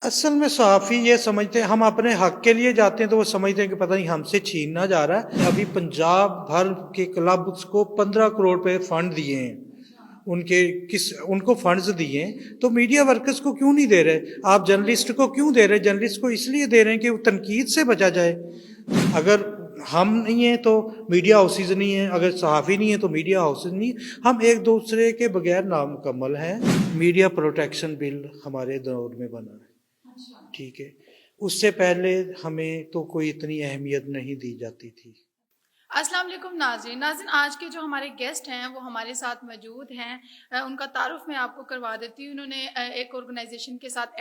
اصل میں صحافی یہ سمجھتے ہیں ہم اپنے حق کے لیے جاتے ہیں تو وہ سمجھتے ہیں کہ پتہ نہیں ہم سے چھیننا جا رہا ہے. ابھی پنجاب بھر کے کلبس کو 15 کروڑ روپے فنڈ دیے ہیں. ان کو فنڈز دیے ہیں تو میڈیا ورکرز کو کیوں نہیں دے رہے؟ آپ جرنلسٹ کو کیوں دے رہے؟ جرنلسٹ کو اس لیے دے رہے ہیں کہ وہ تنقید سے بچا جائے. اگر ہم نہیں ہیں تو میڈیا ہاؤسز نہیں ہیں، اگر صحافی نہیں ہیں تو میڈیا ہاؤسز نہیں ہیں. ہم ایک دوسرے کے بغیر نامکمل ہیں. میڈیا پروٹیکشن بل ہمارے دور میں بنا ہے، ٹھیک ہے. اس سے پہلے ہمیں تو کوئی اتنی اہمیت نہیں دی جاتی تھی. السلام علیکم ناظرین. آج کے جو ہمارے گیسٹ ہیں وہ ہمارے ساتھ موجود ہیں. ان کا تعارف میں آپ کو کروا دیتی ہوں. انہوں نے ایک آرگنائزیشن کے ساتھ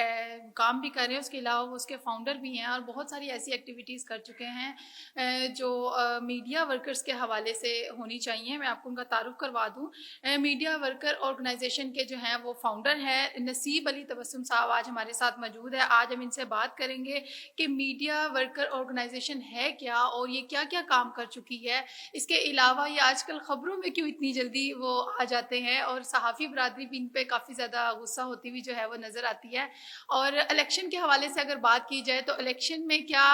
کام بھی کر رہے ہیں، اس کے علاوہ وہ اس کے فاؤنڈر بھی ہیں اور بہت ساری ایسی ایکٹیویٹیز کر چکے ہیں جو میڈیا ورکرز کے حوالے سے ہونی چاہیے. میں آپ کو ان کا تعارف کروا دوں. میڈیا ورکر آرگنائزیشن کے جو ہیں وہ فاؤنڈر ہیں نصیب علی تبسم صاحب آج ہمارے ساتھ موجود ہے. آج ہم ان سے بات کریں گے کہ میڈیا ورکر آرگنائزیشن ہے کیا اور یہ کیا کیا کام کر چکی ہے. اس کے علاوہ یہ آج کل خبروں میں کیوں اتنی جلدی وہ آ جاتے ہیں اور صحافی برادری بھی ان پہ کافی زیادہ غصہ ہوتی ہوئی جو ہے وہ نظر آتی ہے. اور الیکشن کے حوالے سے اگر بات کی جائے تو الیکشن میں کیا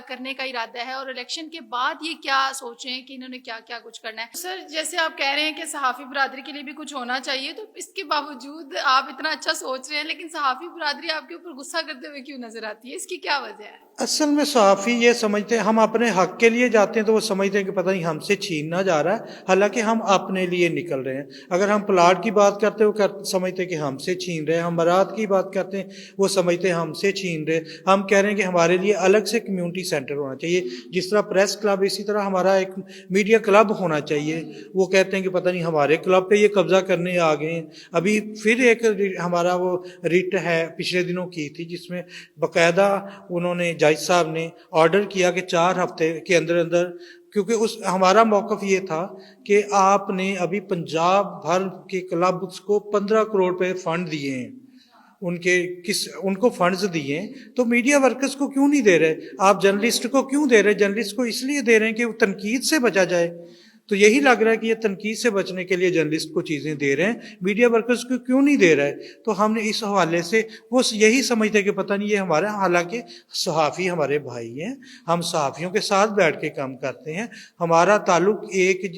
کرنے کا ارادہ ہے اور الیکشن کے بعد یہ کیا سوچ رہے ہیں کہ انہوں نے کیا کیا کچھ کرنا ہے. سر جیسے آپ کہہ رہے ہیں کہ صحافی برادری کے لیے بھی کچھ ہونا چاہیے، تو اس کے باوجود آپ اتنا اچھا سوچ رہے ہیں لیکن صحافی برادری آپ کے اوپر غصہ کرتے ہوئے کیوں نظر آتی ہے؟ اس کی کیا وجہ ہے؟ اصل میں صحافی یہ سمجھتے ہیں ہم اپنے حق کے لیے جاتے ہیں تو وہ سمجھتے ہیں کہ پتہ نہیں ہم سے چھیننا جا رہا ہے، حالانکہ ہم اپنے لیے نکل رہے ہیں. اگر ہم پلاٹ کی بات کرتے وہ سمجھتے ہیں کہ ہم سے چھین رہے ہیں. ہم برات کی بات کرتے ہیں وہ سمجھتے ہیں ہم سے چھین رہے. ہم کہہ رہے ہیں کہ ہمارے لیے الگ سے کمیونٹی سینٹر ہونا چاہیے، جس طرح پریس کلب اسی طرح ہمارا ایک میڈیا کلب ہونا چاہیے. وہ کہتے ہیں کہ پتہ نہیں ہمارے کلب پہ یہ قبضہ کرنے آ گئے ہیں. ابھی پھر ایک ہمارا وہ ریٹ ہے پچھلے دنوں کی تھی جس میں باقاعدہ انہوں نے جج صاحب نے آرڈر کیا کہ 4 ہفتے کے اندر، کیونکہ ہمارا موقف یہ تھا کہ آپ نے ابھی پنجاب بھر کے کلبس کو 15 کروڑ روپے فنڈ دیے ہیں. ان کو فنڈز دیے ہیں تو میڈیا ورکرز کو کیوں نہیں دے رہے؟ آپ جرنلسٹ کو کیوں دے رہے؟ جرنلسٹ کو اس لیے دے رہے ہیں کہ وہ تنقید سے بچا جائے. تو یہی لگ رہا ہے کہ یہ تنقید سے بچنے کے لیے جرنلسٹ کو چیزیں دے رہے ہیں، میڈیا ورکرز کو کیوں نہیں دے رہے؟ تو ہم نے اس حوالے سے وہ یہی سمجھتے ہیں کہ پتہ نہیں یہ ہمارا، حالانکہ صحافی ہمارے بھائی ہیں. ہم صحافیوں کے ساتھ بیٹھ کے کام کرتے ہیں. ہمارا تعلق ایک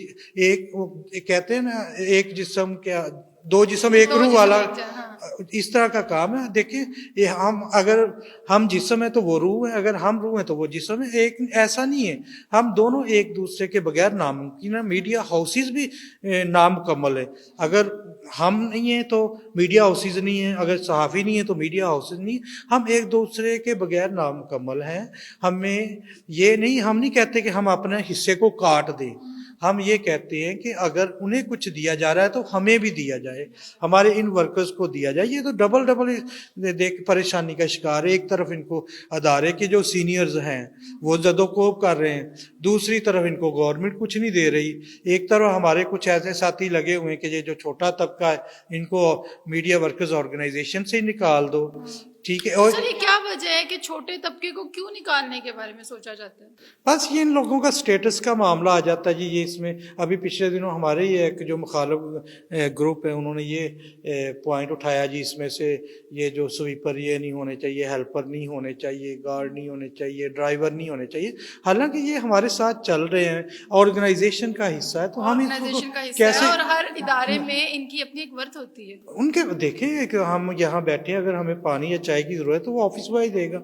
کہتے ہیں نا ایک جسم کیا دو جسم ایک روح والا، اس طرح کا کام ہے. دیکھیں یہ اگر ہم جسم ہے تو وہ روح ہے، اگر ہم روح ہیں تو وہ جسم ہے. ایک ایسا نہیں ہے، ہم دونوں ایک دوسرے کے بغیر ناممکن ہے. میڈیا ہاؤسز بھی نامکمل ہے. اگر ہم نہیں ہیں تو میڈیا ہاؤسز نہیں ہیں، اگر صحافی نہیں ہیں تو میڈیا ہاؤسز نہیں. ہم ایک دوسرے کے بغیر نامکمل ہیں. ہم نہیں کہتے کہ ہم اپنے حصے کو کاٹ دیں. ہم یہ کہتے ہیں کہ اگر انہیں کچھ دیا جا رہا ہے تو ہمیں بھی دیا جائے، ہمارے ان ورکرز کو دیا جائے. یہ تو ڈبل پریشانی کا شکار ہے. ایک طرف ان کو ادارے کے جو سینئرز ہیں وہ زد و کوب کر رہے ہیں، دوسری طرف ان کو گورنمنٹ کچھ نہیں دے رہی. ایک طرف ہمارے کچھ ایسے ساتھی لگے ہوئے ہیں کہ یہ جو چھوٹا طبقہ ہے ان کو میڈیا ورکرز آرگنائزیشن سے نکال دو. ٹھیک ہے. اور سر یہ کیا وجہ ہے کہ چھوٹے طبقے کو کیوں نکالنے کے بارے میں سوچا جاتا ہے؟ بس یہ ان لوگوں کا سٹیٹس کا معاملہ آ جاتا ہے جی. یہ اس میں ابھی پچھلے دنوں ہمارے ہی ایک جو مخالف گروپ ہے انہوں نے یہ پوائنٹ اٹھایا جی، اس میں سے یہ جو سویپر یہ نہیں ہونے چاہیے، ہیلپر نہیں ہونے چاہیے، گارڈ نہیں ہونے چاہیے، ڈرائیور نہیں ہونے چاہیے. حالانکہ یہ ہمارے ساتھ چل رہے ہیں، آرگنائزیشن کا حصہ ہے. تو ہم آرگنائزیشن کا حصہ ہے اور ہر ادارے میں ان کی اپنی ایک ورتھ ہوتی ہے. ان کے دیکھیں کہ ہم یہاں بیٹھے ہیں، اگر ہمیں پانی یا چائے کی ضرورت ہے تو وہ آفس بوائے دے گا.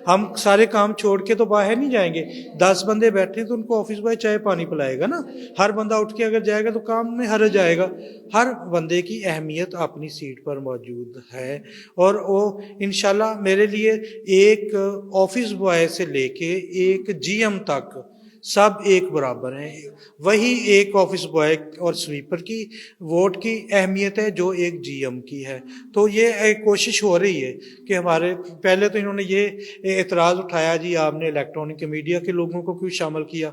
ہم سارے کام چھوڑ کے تو باہر نہیں جائیں گے. 10 بندے بیٹھے تو ان کو آفس بوائے چائے پانی پلائے گا نا. ہر بندہ اٹھ کے اگر جائے گا تو کام میں حرج آئے گا. ہر بندے کی اہمیت اپنی سیٹ پر موجود ہے. اور وہ انشاءاللہ میرے لیے ایک آفس بوائے سے لے کے ایک جی ایم تک سب ایک برابر ہیں. وہی ایک آفس بوائے اور سویپر کی ووٹ کی اہمیت ہے جو ایک جی ایم کی ہے. تو یہ ایک کوشش ہو رہی ہے کہ ہمارے پہلے تو انہوں نے یہ اعتراض اٹھایا جی آپ نے الیکٹرانک میڈیا کے لوگوں کو کیوں شامل کیا،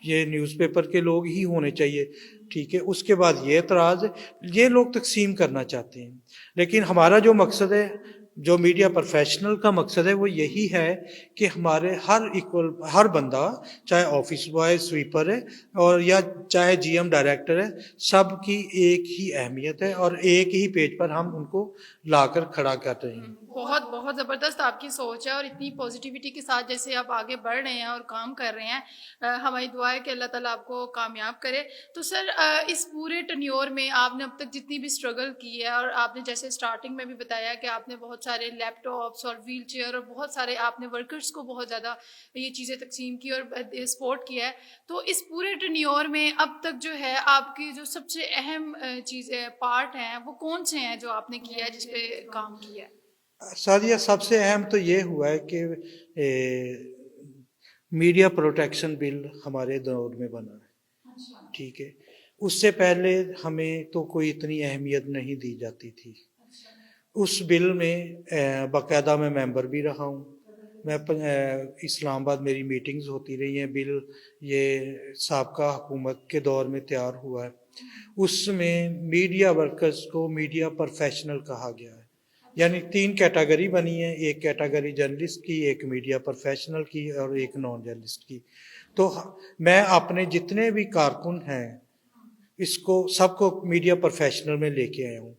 یہ نیوز پیپر کے لوگ ہی ہونے چاہیے. ٹھیک ہے. اس کے بعد یہ اعتراض ہے، یہ لوگ تقسیم کرنا چاہتے ہیں. لیکن ہمارا جو مقصد ہے، جو میڈیا پروفیشنل کا مقصد ہے، وہ یہی ہے کہ ہمارے ہر بندہ چاہے آفس بوائے سویپر ہے اور یا چاہے جی ایم ڈائریکٹر ہے، سب کی ایک ہی اہمیت ہے اور ایک ہی پیج پر ہم ان کو لا کر کھڑا کر رہے ہیں. بہت بہت زبردست آپ کی سوچ ہے، اور اتنی پازیٹیوٹی کے ساتھ جیسے آپ آگے بڑھ رہے ہیں اور کام کر رہے ہیں، ہماری دعا ہے کہ اللہ تعالیٰ آپ کو کامیاب کرے۔ تو سر اس پورے ٹنیور میں آپ نے اب تک جتنی بھی اسٹرگل کی ہے، اور آپ نے جیسے اسٹارٹنگ میں بھی بتایا کہ آپ نے بہت سارے لیپ ٹاپس اور ویل چیئر اور بہت سارے آپ نے ورکرس کو بہت زیادہ یہ چیزیں تقسیم کی اور سپورٹ کیا ہے، تو اس پورے ٹنیور میں اب تک جو ہے آپ کی جو سب سے اہم چیزیں پارٹ ہیں وہ کون سے ہیں جو آپ نے کیا ہے، جس پہ کام کیا ہے؟ سعدیہ سب سے اہم تو یہ ہوا ہے کہ میڈیا پروٹیکشن بل ہمارے دور میں بنا ہے، ٹھیک ہے۔ اس سے پہلے ہمیں تو کوئی اتنی اہمیت نہیں دی جاتی تھی۔ اس بل میں باقاعدہ میں ممبر بھی رہا ہوں، میں اسلام آباد میری میٹنگز ہوتی رہی ہیں۔ بل یہ سابقہ حکومت کے دور میں تیار ہوا ہے۔ اس میں میڈیا ورکرز کو میڈیا پروفیشنل کہا گیا ہے، یعنی 3 کیٹیگری بنی ہے، ایک کیٹیگری جرنلسٹ کی، ایک میڈیا پروفیشنل کی، اور ایک نان جرنلسٹ کی۔ تو میں اپنے جتنے بھی کارکن ہیں اس کو سب کو میڈیا پروفیشنل میں لے کے آیا ہوں،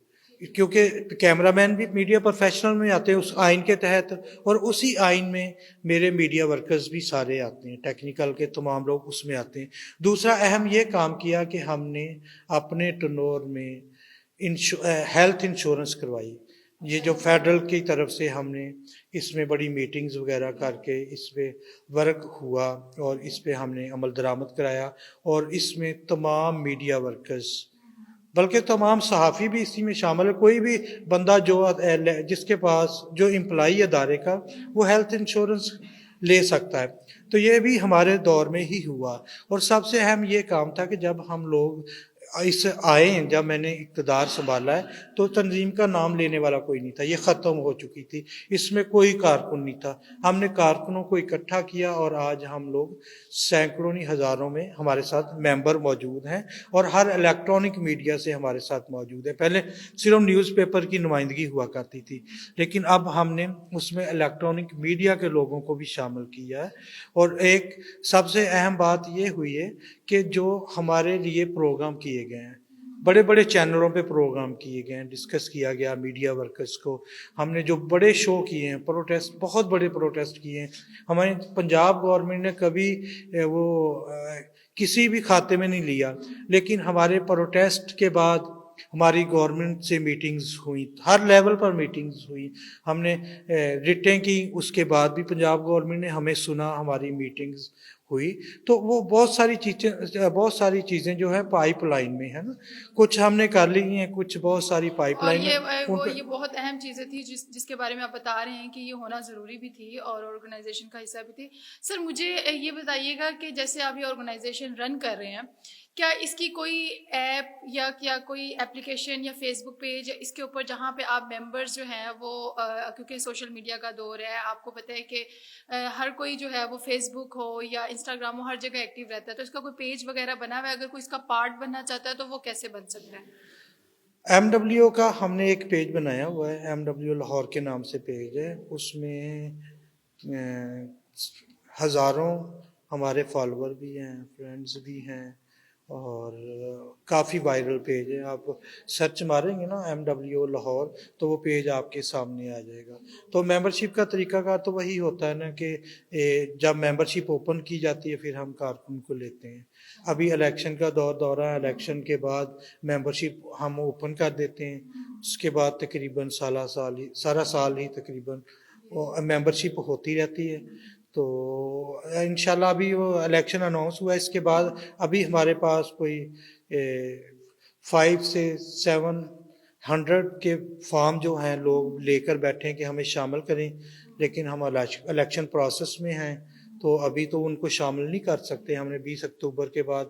کیونکہ کیمرہ مین بھی میڈیا پروفیشنل میں آتے ہیں اس آئین کے تحت، اور اسی آئین میں میرے میڈیا ورکرز بھی سارے آتے ہیں، ٹیکنیکل کے تمام لوگ اس میں آتے ہیں۔ دوسرا اہم یہ کام کیا کہ ہم نے اپنے ٹنور میں ہیلتھ انشورنس کروائی۔ یہ جو فیڈرل کی طرف سے ہم نے اس میں بڑی میٹنگز وغیرہ کر کے اس پہ ورک ہوا، اور اس پہ ہم نے عمل درآمد کرایا، اور اس میں تمام میڈیا ورکرز بلکہ تمام صحافی بھی اسی میں شامل ہے۔ کوئی بھی بندہ جو جس کے پاس جو امپلائی ادارے کا وہ ہیلتھ انشورنس لے سکتا ہے۔ تو یہ بھی ہمارے دور میں ہی ہوا، اور سب سے اہم یہ کام تھا کہ جب ہم لوگ اس آئے ہیں، جب میں نے اقتدار سنبھالا ہے تو تنظیم کا نام لینے والا کوئی نہیں تھا، یہ ختم ہو چکی تھی، اس میں کوئی کارکن نہیں تھا۔ ہم نے کارکنوں کو اکٹھا کیا، اور آج ہم لوگ سینکڑوں نہیں ہزاروں میں ہمارے ساتھ ممبر موجود ہیں، اور ہر الیکٹرانک میڈیا سے ہمارے ساتھ موجود ہے۔ پہلے صرف نیوز پیپر کی نمائندگی ہوا کرتی تھی، لیکن اب ہم نے اس میں الیکٹرانک میڈیا کے لوگوں کو بھی شامل کیا ہے۔ اور ایک سب سے اہم بات یہ ہوئی ہے کہ جو ہمارے لیے پروگرام کیے گئے ہیں، بڑے بڑے چینلوں پہ پروگرام کیے گئے ہیں، ڈسکس کیا گیا میڈیا ورکرز کو۔ ہم نے جو بڑے شو کیے ہیں، پروٹیسٹ، بہت بڑے پروٹیسٹ کیے ہیں۔ ہماری پنجاب گورنمنٹ نے کبھی وہ کسی بھی کھاتے میں نہیں لیا، لیکن ہمارے پروٹیسٹ کے بعد ہماری گورنمنٹ سے میٹنگز ہوئیں، ہر لیول پر میٹنگز ہوئیں، ہم نے ریٹیں کی، اس کے بعد بھی پنجاب گورنمنٹ نے ہمیں سنا، ہماری میٹنگز ہوئی۔ تو وہ بہت ساری چیزیں جو ہے پائپ لائن میں ہے نا، کچھ ہم نے کر لی ہیں، کچھ بہت ساری پائپ اور لائن میں یہ بہت اہم چیزیں تھی جس کے بارے میں آپ بتا رہے ہیں کہ یہ ہونا ضروری بھی تھی اور آرگنائزیشن کا حصہ بھی تھی۔ سر مجھے یہ بتائیے گا کہ جیسے آپ یہ آرگنائزیشن رن کر رہے ہیں، کیا اس کی کوئی ایپ یا کیا کوئی اپلیکیشن یا فیس بک پیج اس کے اوپر جہاں پہ آپ ممبرز جو ہیں وہ، کیونکہ سوشل میڈیا کا دور ہے، آپ کو پتہ ہے کہ ہر کوئی جو ہے وہ فیس بک ہو یا انسٹاگرام ہو، ہر جگہ ایکٹیو رہتا ہے، تو اس کا کوئی پیج وغیرہ بنا ہوا ہے؟ اگر کوئی اس کا پارٹ بننا چاہتا ہے تو وہ کیسے بن سکتا ہے؟ ایم ڈبلیو کا ہم نے ایک پیج بنایا ہوا ہے، ایم ڈبلیو لاہور کے نام سے پیج ہے، اس میں ہزاروں ہمارے فالوور بھی ہیں، فرینڈز بھی ہیں، اور کافی وائرل پیج ہے۔ آپ سرچ ماریں گے نا ایم ڈبلیو لاہور تو وہ پیج آپ کے سامنے آ جائے گا۔ تو ممبرشپ کا طریقہ کار تو وہی ہوتا ہے نا کہ جب ممبرشپ اوپن کی جاتی ہے پھر ہم کارکن کو لیتے ہیں۔ ابھی الیکشن کا دور ہے، الیکشن کے بعد ممبرشپ ہم اوپن کر دیتے ہیں، اس کے بعد تقریباً سارا سال ہی تقریباً ممبرشپ ہوتی رہتی ہے۔ تو انشاءاللہ ابھی وہ الیکشن اناؤنس ہوا ہے، اس کے بعد ابھی ہمارے پاس کوئی 500 سے 700 کے فارم جو ہیں لوگ لے کر بیٹھے ہیں کہ ہمیں شامل کریں، لیکن ہم الیکشن پروسیس میں ہیں تو ابھی تو ان کو شامل نہیں کر سکتے۔ ہم نے 20 اکتوبر کے بعد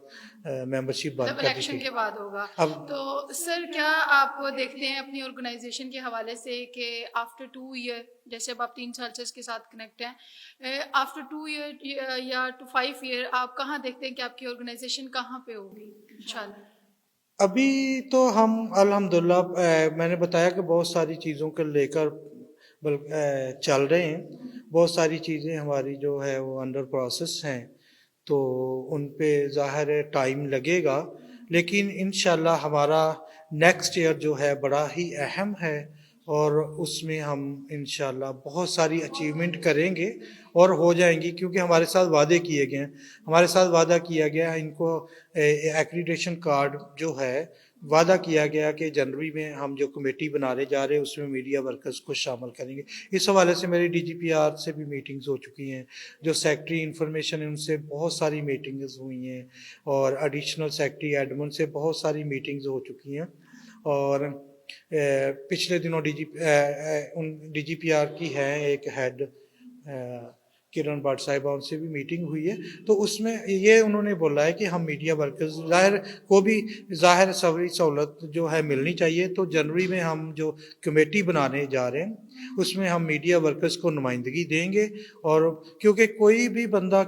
ممبرشپ بند کر دی الیکشن تھی۔ کے بعد ہوگا۔ تو سر کیا آپ دیکھتے ہیں اپنی آرگنائزیشن کے حوالے سے کہ آفٹر 2 ایئر، جیسے اب آپ 3 سال سے اس کے ساتھ کنیکٹ ہیں، آفٹر 2 ایئر یا 5 ایئر آپ کہاں دیکھتے ہیں کہ آپ کی آرگنائزیشن کہاں پہ ہوگی انشاءاللہ؟ ابھی تو ہم الحمدللہ میں نے بتایا کہ بہت ساری چیزوں کو لے کر چل رہے ہیں، بہت ساری چیزیں ہماری جو ہے وہ انڈر پروسیس ہیں، تو ان پہ ظاہر ہے ٹائم لگے گا، لیکن انشاءاللہ ہمارا نیکسٹ ایئر جو ہے بڑا ہی اہم ہے، اور اس میں ہم انشاءاللہ بہت ساری اچیومنٹ کریں گے اور ہو جائیں گی، کیونکہ ہمارے ساتھ وعدے کیے گئے ہیں. ہمارے ساتھ وعدہ کیا گیا ان کو ایکریڈیشن کارڈ جو ہے، وعدہ کیا گیا کہ جنوری میں ہم جو کمیٹی بنانے جا رہے ہیں اس میں میڈیا ورکرز کو شامل کریں گے. اس حوالے سے میری DGPR سے بھی میٹنگز ہو چکی ہیں، جو سیکٹری انفارمیشن ہے ان سے بہت ساری میٹنگز ہوئی ہیں، اور ایڈیشنل سیکٹری ایڈمن سے بہت ساری میٹنگز ہو چکی ہیں. اور پچھلے دنوں DGPR کی ہے ایک ہیڈ کرن بٹ صاحبہ، ان سے بھی میٹنگ ہوئی ہے. تو اس میں یہ انہوں نے بولا ہے کہ ہم میڈیا ورکرز کو بھی ظاہر سہولت جو ہے ملنی چاہیے. تو جنوری میں ہم جو کمیٹی بنانے جا رہے ہیں اس میں ہم میڈیا ورکرز کو نمائندگی دیں گے. اور کیونکہ کوئی بھی بندہ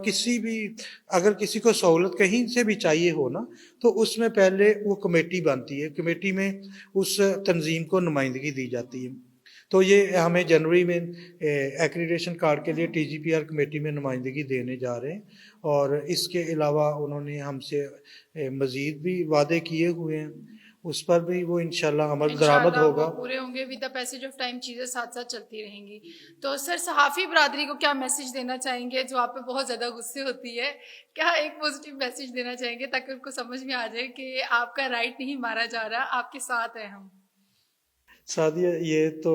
اگر کسی کو سہولت کہیں سے بھی چاہیے ہو نا، تو اس میں پہلے وہ کمیٹی بنتی ہے، کمیٹی میں اس تنظیم کو نمائندگی دی جاتی ہے. تو یہ ہمیں جنوری میں ایکریڈیشن کارڈ کے لیے TGPR کمیٹی میں نمائندگی دینے جا رہے ہیں. اور اس کے علاوہ انہوں نے ہم سے مزید بھی وعدے کیے ہوئے ہیں، اس پر بھی وہ انشاءاللہ عمل درآمد انشاءاللہ ہوگا. وہ پورے ہوں گے. With the passage of time چیزیں ساتھ ساتھ چلتی رہیں گی. تو سر، صحافی برادری کو کیا میسج دینا چاہیں گے جو آپ پہ بہت زیادہ غصے ہوتی ہے؟ کیا ایک پازیٹیو میسج دینا چاہیں گے تاکہ ان کو سمجھ میں آ جائے کہ آپ کا رائٹ نہیں مارا جا رہا، آپ کے ساتھ ہیں ہم؟ سعدیہ، یہ تو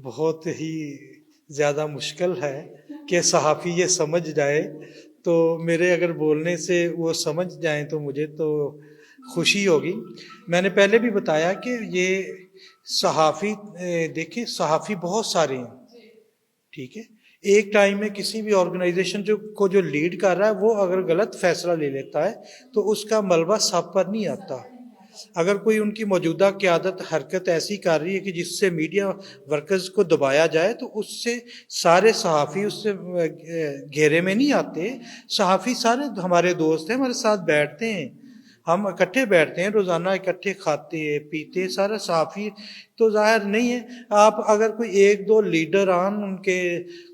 بہت ہی زیادہ مشکل ہے کہ صحافی یہ سمجھ جائے. تو میرے اگر بولنے سے وہ سمجھ جائیں تو مجھے تو خوشی ہوگی. میں نے پہلے بھی بتایا کہ یہ صحافی دیکھیں، صحافی بہت سارے ہیں، ٹھیک ہے. ایک ٹائم میں کسی بھی آرگنائزیشن کو جو لیڈ کر رہا ہے وہ اگر غلط فیصلہ لے لیتا ہے تو اس کا ملبہ سب پر نہیں آتا. اگر کوئی ان کی موجودہ قیادت حرکت ایسی کر رہی ہے کہ جس سے میڈیا ورکرز کو دبایا جائے، تو اس سے سارے صحافی اس سے گھیرے میں نہیں آتے. صحافی سارے ہمارے دوست ہیں، ہمارے ساتھ بیٹھتے ہیں، ہم اکٹھے بیٹھتے ہیں، روزانہ اکٹھے کھاتے پیتے، سارا صحافی تو ظاہر نہیں ہے. آپ اگر کوئی ایک دو لیڈران ان کے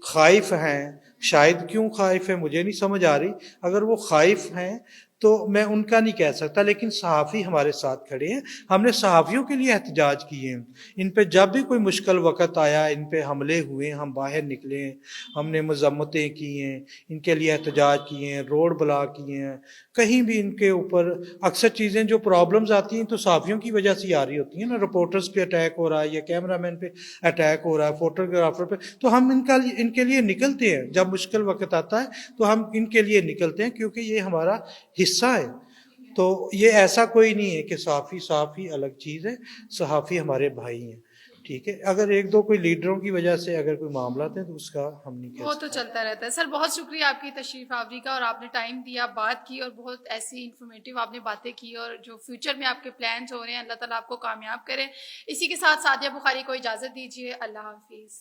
خائف ہیں، شاید کیوں خائف ہے مجھے نہیں سمجھ آ رہی، اگر وہ خائف ہیں تو میں ان کا نہیں کہہ سکتا، لیکن صحافی ہمارے ساتھ کھڑے ہیں. ہم نے صحافیوں کے لیے احتجاج کیے ہیں. ان پہ جب بھی کوئی مشکل وقت آیا، ان پہ حملے ہوئے، ہم باہر نکلے ہیں، ہم نے مذمتیں کی ہیں، ان کے لیے احتجاج کیے ہیں، روڈ بلاک کیے ہیں. کہیں بھی ان کے اوپر اکثر چیزیں جو پرابلمز آتی ہیں تو صحافیوں کی وجہ سے آ رہی ہوتی ہیں نا. رپورٹرز پہ اٹیک ہو رہا ہے یا کیمرہ مین پہ اٹیک ہو رہا ہے، فوٹوگرافر پہ، تو ہم ان کے لیے نکلتے ہیں. جب مشکل وقت آتا ہے تو ہم ان کے لیے نکلتے ہیں، کیونکہ یہ ہمارا حصہ ہے. تو یہ ایسا کوئی نہیں ہے کہ صحافی الگ چیز ہے، صحافی ہمارے بھائی ہیں، ٹھیک ہے. اگر ایک دو کوئی لیڈروں کی وجہ سے اگر کوئی معاملات ہیں تو اس کا ہم نہیں کہہ وہ سکتے. تو چلتا رہتا ہے. سر، بہت شکریہ آپ کی تشریف آوری کا، اور آپ نے ٹائم دیا، بات کی، اور بہت ایسی انفارمیٹیو آپ نے باتیں کی، اور جو فیوچر میں آپ کے پلانز ہو رہے ہیں اللہ تعالیٰ آپ کو کامیاب کرے. اسی کے ساتھ سعدیہ بخاری کو اجازت دیجیے. اللہ حافظ.